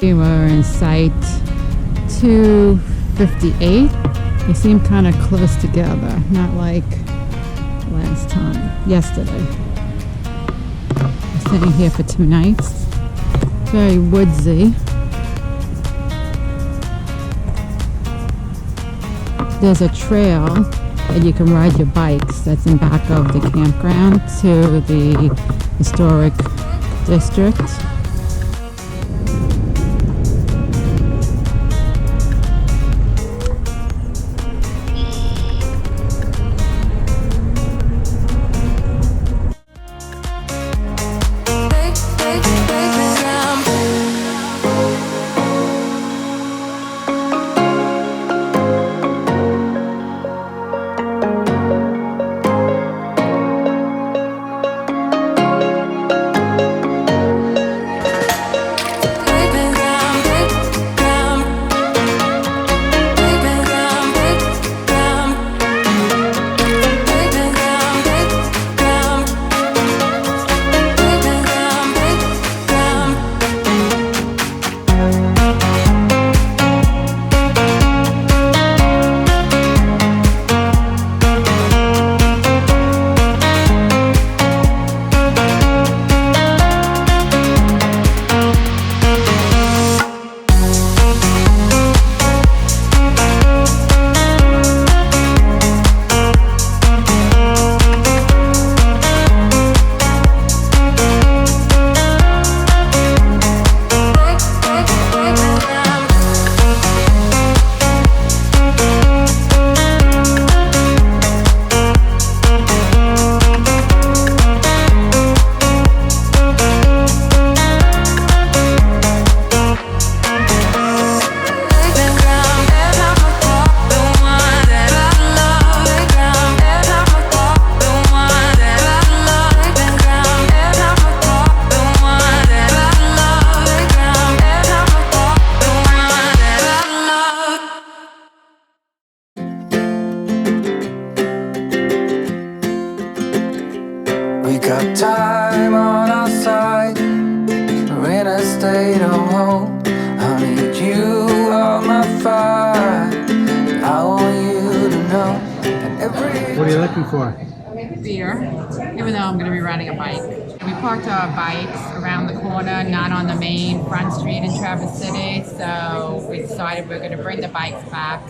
We were in site 258. They seem kind of close together, not like last time, yesterday. We're staying here for 2 nights. Very woodsy. There's a trail that you can ride your bikes that's in back of the campground to the historic district. Got time on our side. We're in a state of hope. I need you on my fire. I want you to know. What are you looking for? Beer, even though I'm going to be riding a bike. We parked our bikes around the corner, not on the main front street in Traverse City, so we decided we're going to bring the bikes back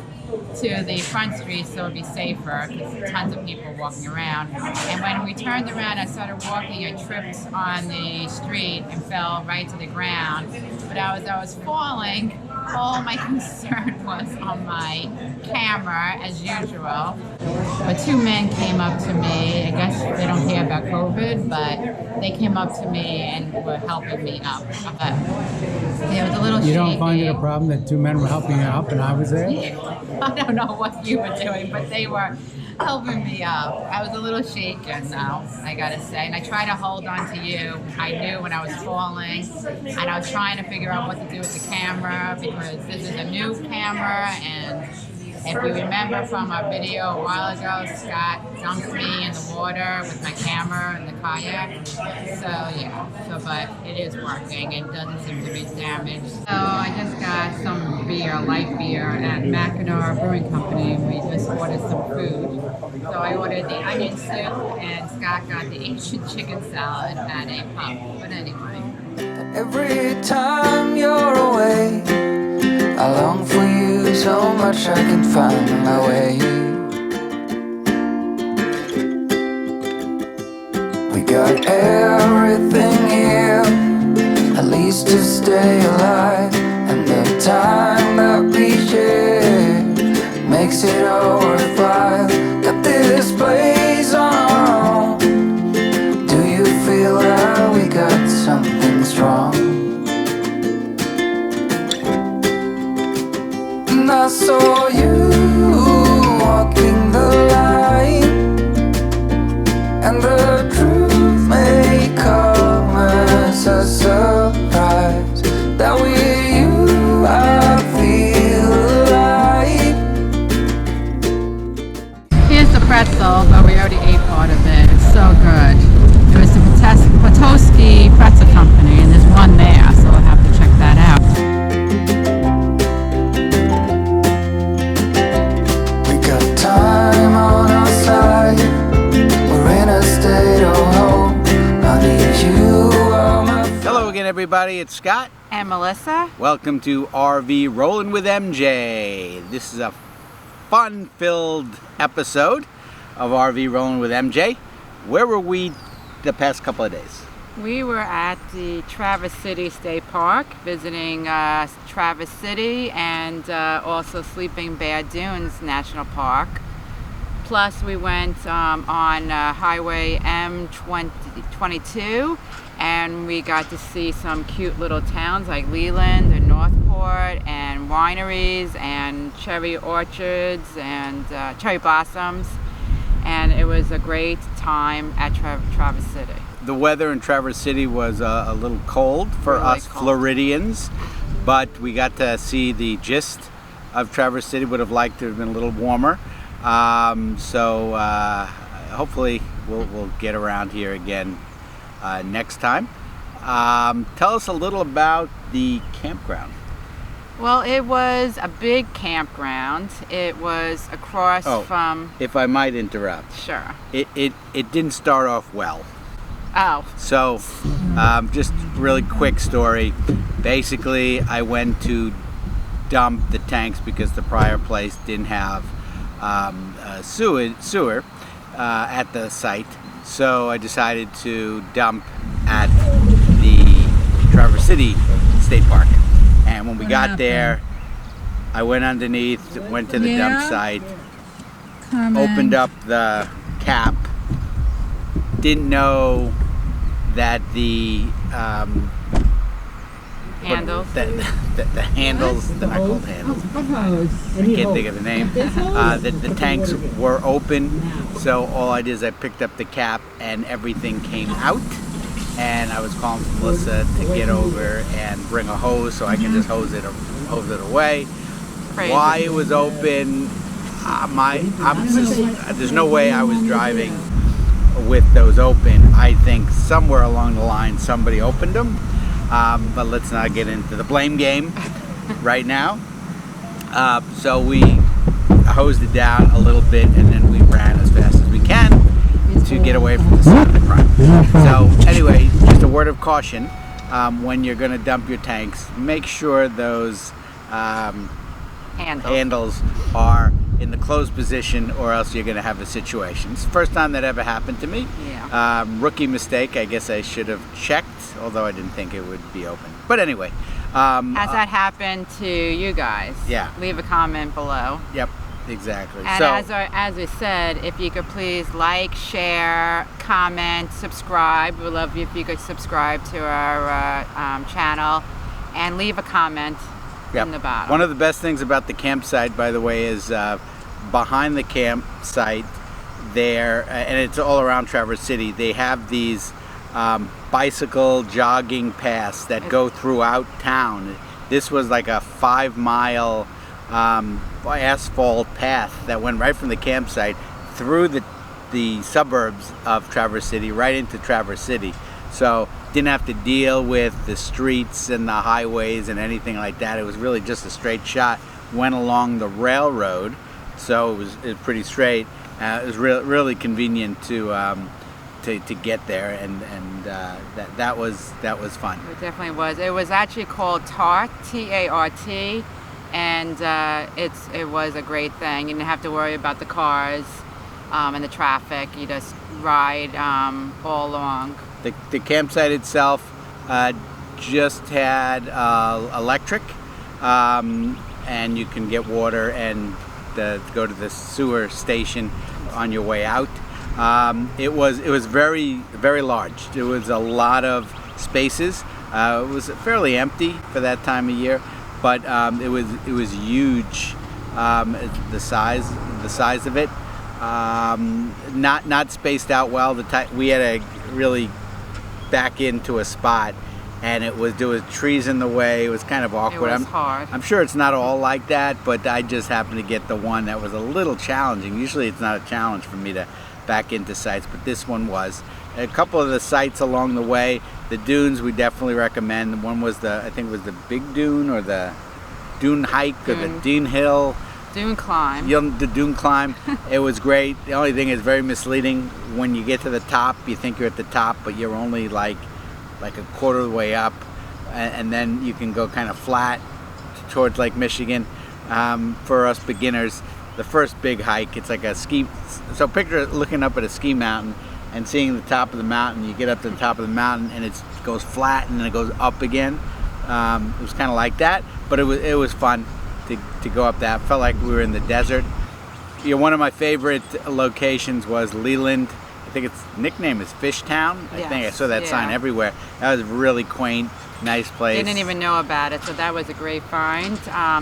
to the front street so it'll be safer because tons of people walking around. And when we turned around, I started walking, I tripped on the street and fell right to the ground. But as I was falling, all my concern was on my camera as usual. But 2 men came up to me. I guess they don't care about COVID, but they came up to me and were helping me up. But it was a little shaky. You don't find it a problem that 2 men were helping you up and I was there? I don't know what you were doing, but they were helping me up. I was a little shaken though, I gotta say. And I tried to hold on to you. I knew when I was falling, and I was trying to figure out what to do with the camera because this is a new camera, and if you remember from our video a while ago, Scott dumped me in the water with my camera and the kayak. So yeah, but it is working. It doesn't seem to be damaged. So I just got some beer, light beer at Mackinac Brewing Company. We just ordered some food. So I ordered the onion soup and Scott got the Asian chicken salad at a pub. But anyway. Every time you're away, I long for you so much I can find my way. We got everything here, at least to stay alive. And the time that we share makes it all worthwhile. Got this place on our own. Do you feel that we got something strong? And I saw you walking the line, and the truth may come as a surprise that with you I feel alive. Here's the pretzel, but we already ate part of it. It's so good. It was the Petoskey Pretzel Company, and there's one there, so we'll have to check that out. everybody, it's Scott. And Melissa. Welcome to RV Rollin' with MJ. This is a fun-filled episode of RV Rollin' with MJ. Where were we the past couple of days? We were at the Traverse City State Park visiting Traverse City and also Sleeping Bear Dunes National Park. Plus we went on Highway M22 and we got to see some cute little towns like Leland and Northport and wineries and cherry orchards and cherry blossoms. And it was a great time at Traverse City. The weather in Traverse City was a little cold for Really us cold. Floridians, but we got to see the gist of Traverse City. Would have liked to have been a little warmer. So hopefully we'll get around here again next time. Tell us a little about the campground. Well, it was a big campground. It was across from... If I might interrupt. Sure. It didn't start off well. Oh. So, just really quick story. Basically, I went to dump the tanks because the prior place didn't have sewer at the site. So I decided to dump at the Traverse City State Park. And when we got there, I went underneath, went to the dump site, opened up the cap, didn't know that the Handles. the handles, they're not called handles, I can't think of the name, the tanks were open. So all I did is I picked up the cap and everything came out. And I was calling for Melissa to get over and bring a hose so I can just hose it away. Crazy. Why it was open, there's no way I was driving with those open. I think somewhere along the line somebody opened them, but let's not get into the blame game right now. So we hosed it down a little bit and then we ran as fast as we can to get away from the scene of the crime. So anyway, just a word of caution, when you're going to dump your tanks, make sure those handles are in the closed position or else you're going to have a situation. It's the first time that ever happened to me. Yeah. Rookie mistake. I guess I should have checked, although I didn't think it would be open. But anyway. Has that happened to you guys? Yeah. Leave a comment below. Yep, exactly. And So, as we said, if you could please like, share, comment, subscribe. We'd love you if you could subscribe to our channel and leave a comment in the bottom. One of the best things about the campsite, by the way, is behind the campsite there, and it's all around Traverse City, they have these bicycle jogging paths that go throughout town. This was like a 5-mile asphalt path that went right from the campsite through the suburbs of Traverse City right into Traverse City. So didn't have to deal with the streets and the highways and anything like that. It was really just a straight shot. Went along the railroad, so it was pretty straight. It was really convenient to get there, and that was fun. It definitely was. It was actually called TART, T-A-R-T, and it was a great thing. You didn't have to worry about the cars and the traffic. You just ride all along. The campsite itself just had electric, and you can get water and go to the sewer station on your way out. It was very, very large. There was a lot of spaces. It was fairly empty for that time of year, but it was huge. The size of it, not spaced out well. We had to really back into a spot, and there was trees in the way. It was kind of awkward. It was hard. I'm sure it's not all like that, but I just happened to get the one that was a little challenging. Usually it's not a challenge for me to back into sites, but this one was. A couple of the sites along the way, the dunes we definitely recommend. One was I think it was the Big Dune or the Dune Hike or the Dune Hill. Dune climb. The dune climb. It was great. The only thing is very misleading. When you get to the top, you think you're at the top, but you're only like a quarter of the way up. and then you can go kind of flat towards Lake Michigan. For us beginners, the first big hike, it's like a ski. So picture looking up at a ski mountain and seeing the top of the mountain. You get up to the top of the mountain and it goes flat and then it goes up again. It was kind of like that, but it was fun to go up that. Felt like we were in the desert. You know, one of my favorite locations was Leland. I think its nickname is Fishtown. I think I saw that sign everywhere. That was really quaint, nice place. Didn't even know about it, so that was a great find.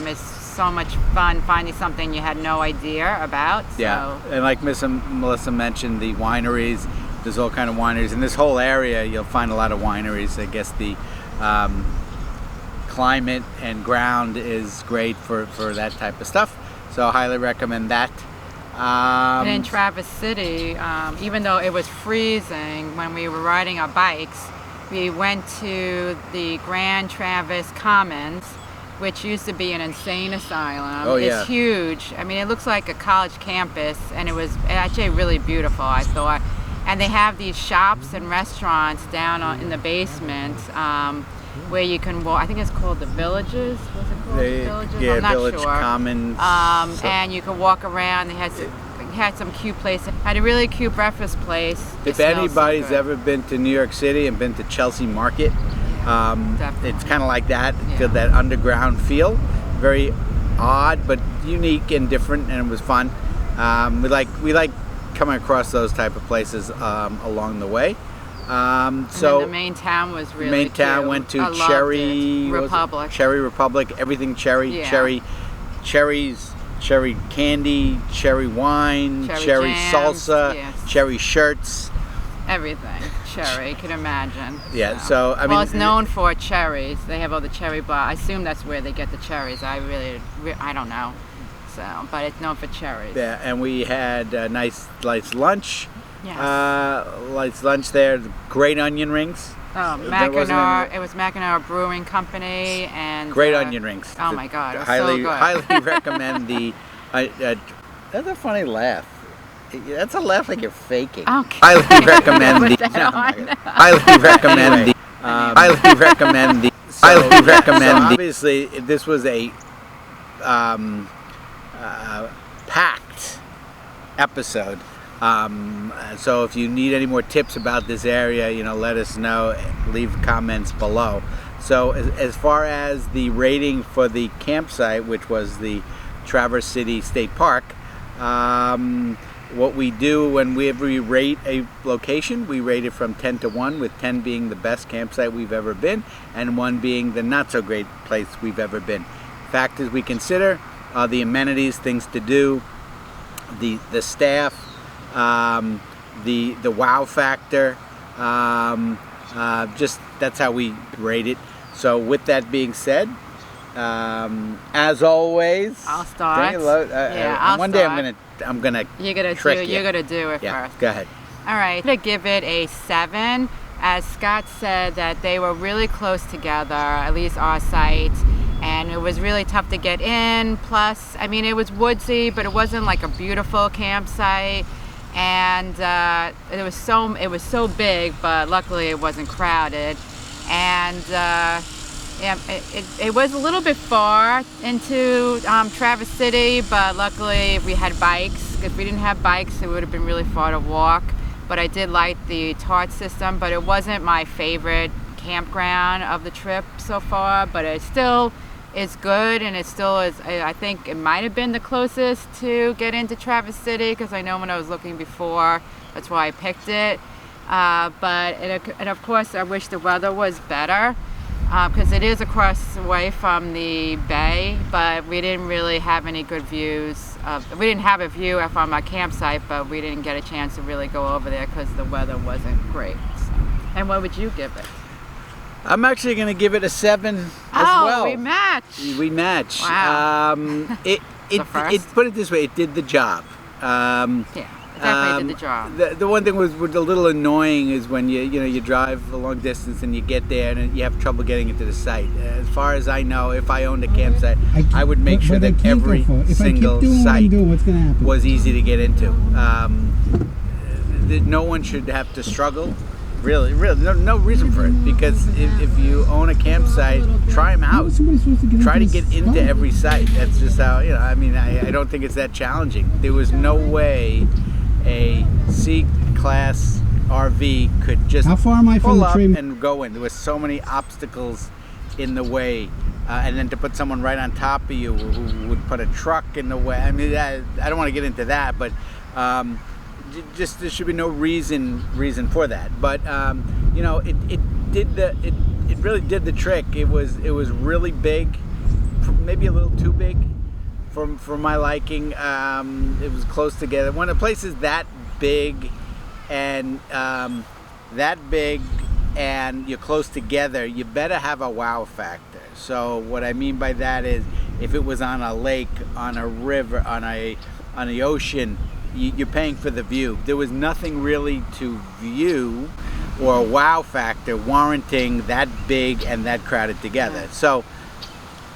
It's so much fun finding something you had no idea about. So. Yeah, and like Melissa mentioned, the wineries. There's all kind of wineries in this whole area. You'll find a lot of wineries. I guess the climate and ground is great for that type of stuff. So I highly recommend that. And in Traverse City, even though it was freezing when we were riding our bikes, we went to the Grand Traverse Commons, which used to be an insane asylum. Oh, yeah. It's huge. I mean, it looks like a college campus, and it was actually really beautiful, I thought. And they have these shops and restaurants down in the basement where you can walk. I think it's called the Villages. Was it called the Villages? Yeah, I'm not Village sure. Commons. And you could walk around. They had some cute places. Had a really cute breakfast place. If anybody's ever been to New York City and been to Chelsea Market, it's kind of like that. Yeah. That underground feel. Very odd, but unique and different, and it was fun. We like coming across those type of places along the way. So the main town was really main town cute. went to I loved Cherry it. Republic. Cherry Republic, everything cherry, Yeah. cherries, cherry candy, cherry wine, cherry jams, salsa, yes. cherry shirts. Everything. Cherry, you can imagine. Yeah, so I mean, well, it's known for cherries. They have all the cherry bar. I assume that's where they get the cherries. I don't know. So, but it's known for cherries. Yeah, and we had a nice lunch. Yes. Nice lunch there. Great onion rings. Oh, There wasn't Mackinac. any- It was Mackinac Brewing Company and Great onion rings. Oh my God, it was highly, so good. highly recommend the. That's a funny laugh. That's a laugh like you're faking. Okay. Highly recommend the. Put that on. Highly recommend the. Highly recommend the. Highly recommend the. Obviously, this was a packed episode. So if you need any more tips about this area, let us know. Leave comments below. So as far as the rating for the campsite, which was the Traverse City State Park, what we do when we rate a location, we rate it from 10 to 1, with 10 being the best campsite we've ever been and 1 being the not so great place we've ever been. Factors we consider are the amenities, things to do, the staff, the wow factor, just that's how we rate it. So with that being said, as always, I'll start. I'll one day I'm gonna trick you. You're gonna do it Yeah, first. go ahead. All right, I'm gonna give it a 7. As Scott said, that they were really close together, at least our site, and it was really tough to get in. Plus, I mean, it was woodsy, but it wasn't like a beautiful campsite, and it was so big, but luckily it wasn't crowded, and it was a little bit far into Traverse City, but luckily we had bikes. If we didn't have bikes, it would have been really far to walk. But I did like the TART system, but it wasn't my favorite campground of the trip so far, but it still is good, and it still is. I think it might have been the closest to get into Traverse City, because I know when I was looking before, that's why I picked it. And of course, I wish the weather was better, because it is across away from the bay, but we didn't really have any good views. We didn't have a view from our campsite, but we didn't get a chance to really go over there because the weather wasn't great. So. And what would you give it? I'm actually going to give it a 7 as well. Oh, we match. We match. Wow. It put it this way, it did the job. Yeah. It definitely did the job. The one thing was a little annoying is when you drive a long distance and you get there and you have trouble getting into the site. As far as I know, if I owned a campsite, I would make sure that every single site was easy to get into. No one should have to struggle really no reason for it, because if you own a campsite, try them out. Try to get into every site. That's just how, I mean, I don't think it's that challenging. There was no way a C-class RV could just How far am I from pull the up tree? and go in. There was so many obstacles in the way, and then to put someone right on top of you who would put a truck in the way. I mean, I don't want to get into that, but just there should be no reason for that. But it really did the trick. It was really big, maybe a little too big for my liking. It was close together. When a place is that big and you're close together, you better have a wow factor. So what I mean by that is, if it was on a lake, on a river, on the ocean, you're paying for the view. There was nothing really to view or a wow factor warranting that big and that crowded together. So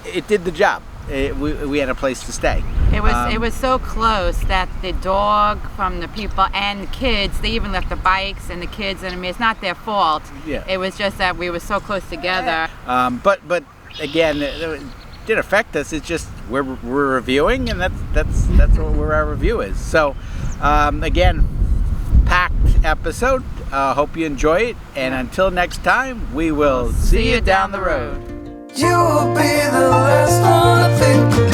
it did the job. We had a place to stay. It was so close that the dog from the people and kids, they even left the bikes and the kids, and I mean, it's not their fault. Yeah. It was just that we were so close together. But again, it did affect us. It's just we're reviewing, and that's where our review is. So again, packed episode. Hope you enjoy it, and until next time, we will see you down the road. You will be the last one to think